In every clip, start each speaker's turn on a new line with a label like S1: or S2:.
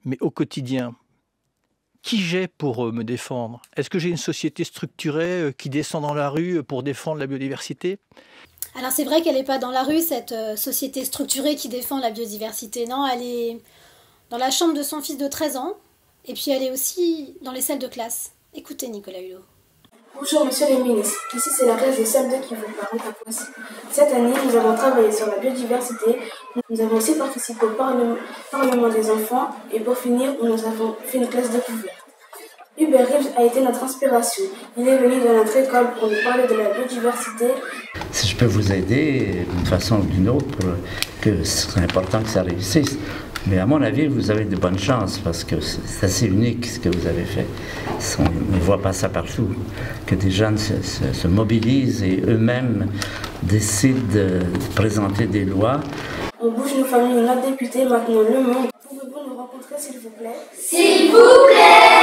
S1: Mais au quotidien, qui j'ai pour me défendre? Est-ce que j'ai une société structurée qui descend dans la rue pour défendre la biodiversité?
S2: Alors c'est vrai qu'elle n'est pas dans la rue, cette société structurée qui défend la biodiversité. Non, elle est dans la chambre de son fils de 13 ans, et puis elle est aussi dans les salles de classe. Écoutez Nicolas Hulot.
S3: Bonjour Monsieur les ministres, ici c'est la classe de CM2 qui vous parle à Poissy. Cette année, nous avons travaillé sur la biodiversité, nous avons aussi participé au Parlement des enfants et pour finir, nous avons fait une classe découverte. Hubert Reeves a été notre inspiration. Il est venu dans notre école pour nous parler de la biodiversité.
S4: Si je peux vous aider d'une façon ou d'une autre, que c'est important que ça réussisse. Mais à mon avis, vous avez de bonnes chances parce que c'est assez unique ce que vous avez fait. On ne voit pas ça partout. Que des jeunes se mobilisent et eux-mêmes décident de présenter des lois.
S3: On bouge nos familles, notre député, maintenant le monde. Pouvez-vous nous rencontrer s'il vous plaît?
S5: S'il vous plaît!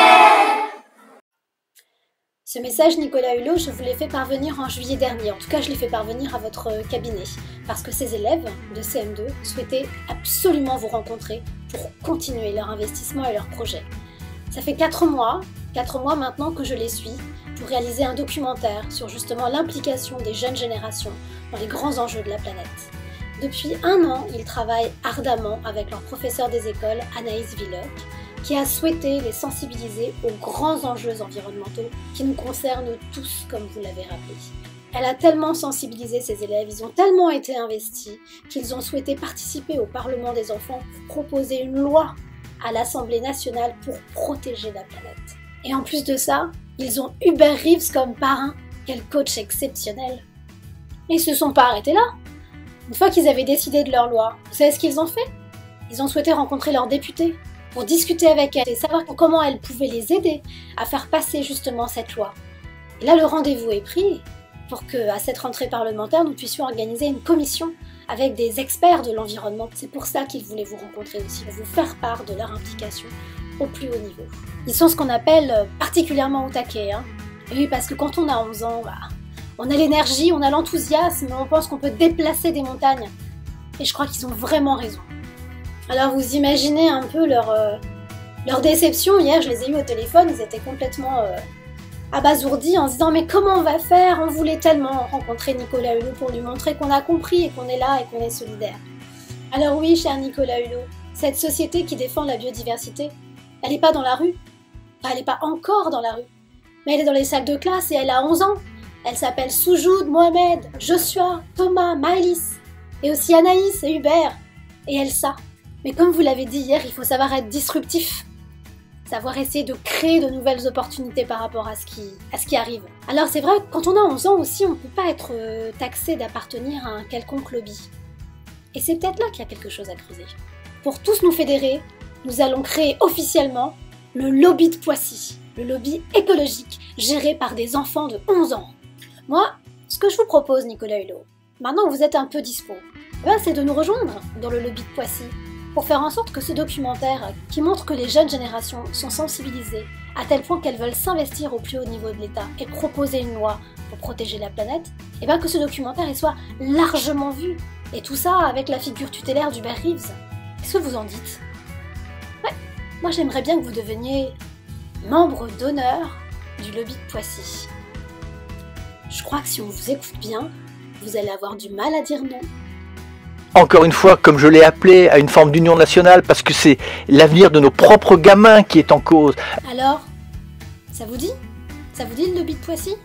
S2: Ce message, Nicolas Hulot, je vous l'ai fait parvenir en juillet dernier. En tout cas, je l'ai fait parvenir à votre cabinet. Parce que ces élèves de CM2 souhaitaient absolument vous rencontrer pour continuer leur investissement et leur projet. Ça fait 4 mois maintenant que je les suis pour réaliser un documentaire sur justement l'implication des jeunes générations dans les grands enjeux de la planète. Depuis 1 an, ils travaillent ardemment avec leur professeur des écoles, Anaïs Villeuk, qui a souhaité les sensibiliser aux grands enjeux environnementaux qui nous concernent tous, comme vous l'avez rappelé. Elle a tellement sensibilisé ses élèves, ils ont tellement été investis, qu'ils ont souhaité participer au Parlement des enfants pour proposer une loi à l'Assemblée nationale pour protéger la planète. Et en plus de ça, ils ont Hubert Reeves comme parrain. Quel coach exceptionnel! Et ils se sont pas arrêtés là. Une fois qu'ils avaient décidé de leur loi, vous savez ce qu'ils ont fait? Ils ont souhaité rencontrer leurs députés pour discuter avec elles et savoir comment elles pouvaient les aider à faire passer justement cette loi. Et là, le rendez-vous est pris pour qu'à cette rentrée parlementaire, nous puissions organiser une commission avec des experts de l'environnement. C'est pour ça qu'ils voulaient vous rencontrer aussi, pour vous faire part de leur implication au plus haut niveau. Ils sont ce qu'on appelle particulièrement au taquet. Et oui, parce que quand on a 11 ans, on a l'énergie, on a l'enthousiasme, on pense qu'on peut déplacer des montagnes. Et je crois qu'ils ont vraiment raison. Alors vous imaginez un peu leur déception. Hier, je les ai eus au téléphone, ils étaient complètement abasourdis en se disant « Mais comment on va faire? On voulait tellement rencontrer Nicolas Hulot pour lui montrer qu'on a compris et qu'on est là et qu'on est solidaire. » Alors oui, cher Nicolas Hulot, cette société qui défend la biodiversité, elle n'est pas dans la rue. Enfin, elle n'est pas encore dans la rue. Mais elle est dans les salles de classe et elle a 11 ans. Elle s'appelle Soujoud, Mohamed, Joshua, Thomas, Maëlys, et aussi Anaïs et Hubert, et Elsa. Mais comme vous l'avez dit hier, il faut savoir être disruptif, savoir essayer de créer de nouvelles opportunités par rapport à ce qui arrive. Alors c'est vrai, quand on a 11 ans aussi, on ne peut pas être taxé d'appartenir à un quelconque lobby. Et c'est peut-être là qu'il y a quelque chose à creuser. Pour tous nous fédérer, nous allons créer officiellement le lobby de Poissy, le lobby écologique, géré par des enfants de 11 ans. Moi, ce que je vous propose, Nicolas Hulot, maintenant que vous êtes un peu dispo, c'est de nous rejoindre dans le lobby de Poissy, pour faire en sorte que ce documentaire, qui montre que les jeunes générations sont sensibilisées à tel point qu'elles veulent s'investir au plus haut niveau de l'État et proposer une loi pour protéger la planète, que ce documentaire il soit largement vu. Et tout ça avec la figure tutélaire d'Hubert Reeves. Qu'est-ce que vous en dites? Ouais, moi j'aimerais bien que vous deveniez membre d'honneur du lobby de Poissy. Je crois que si on vous écoute bien, vous allez avoir du mal à dire non.
S1: Encore une fois, comme je l'ai appelé, à une forme d'union nationale, parce que c'est l'avenir de nos propres gamins qui est en cause.
S2: Alors, ça vous dit? Ça vous dit le lobby de Poissy?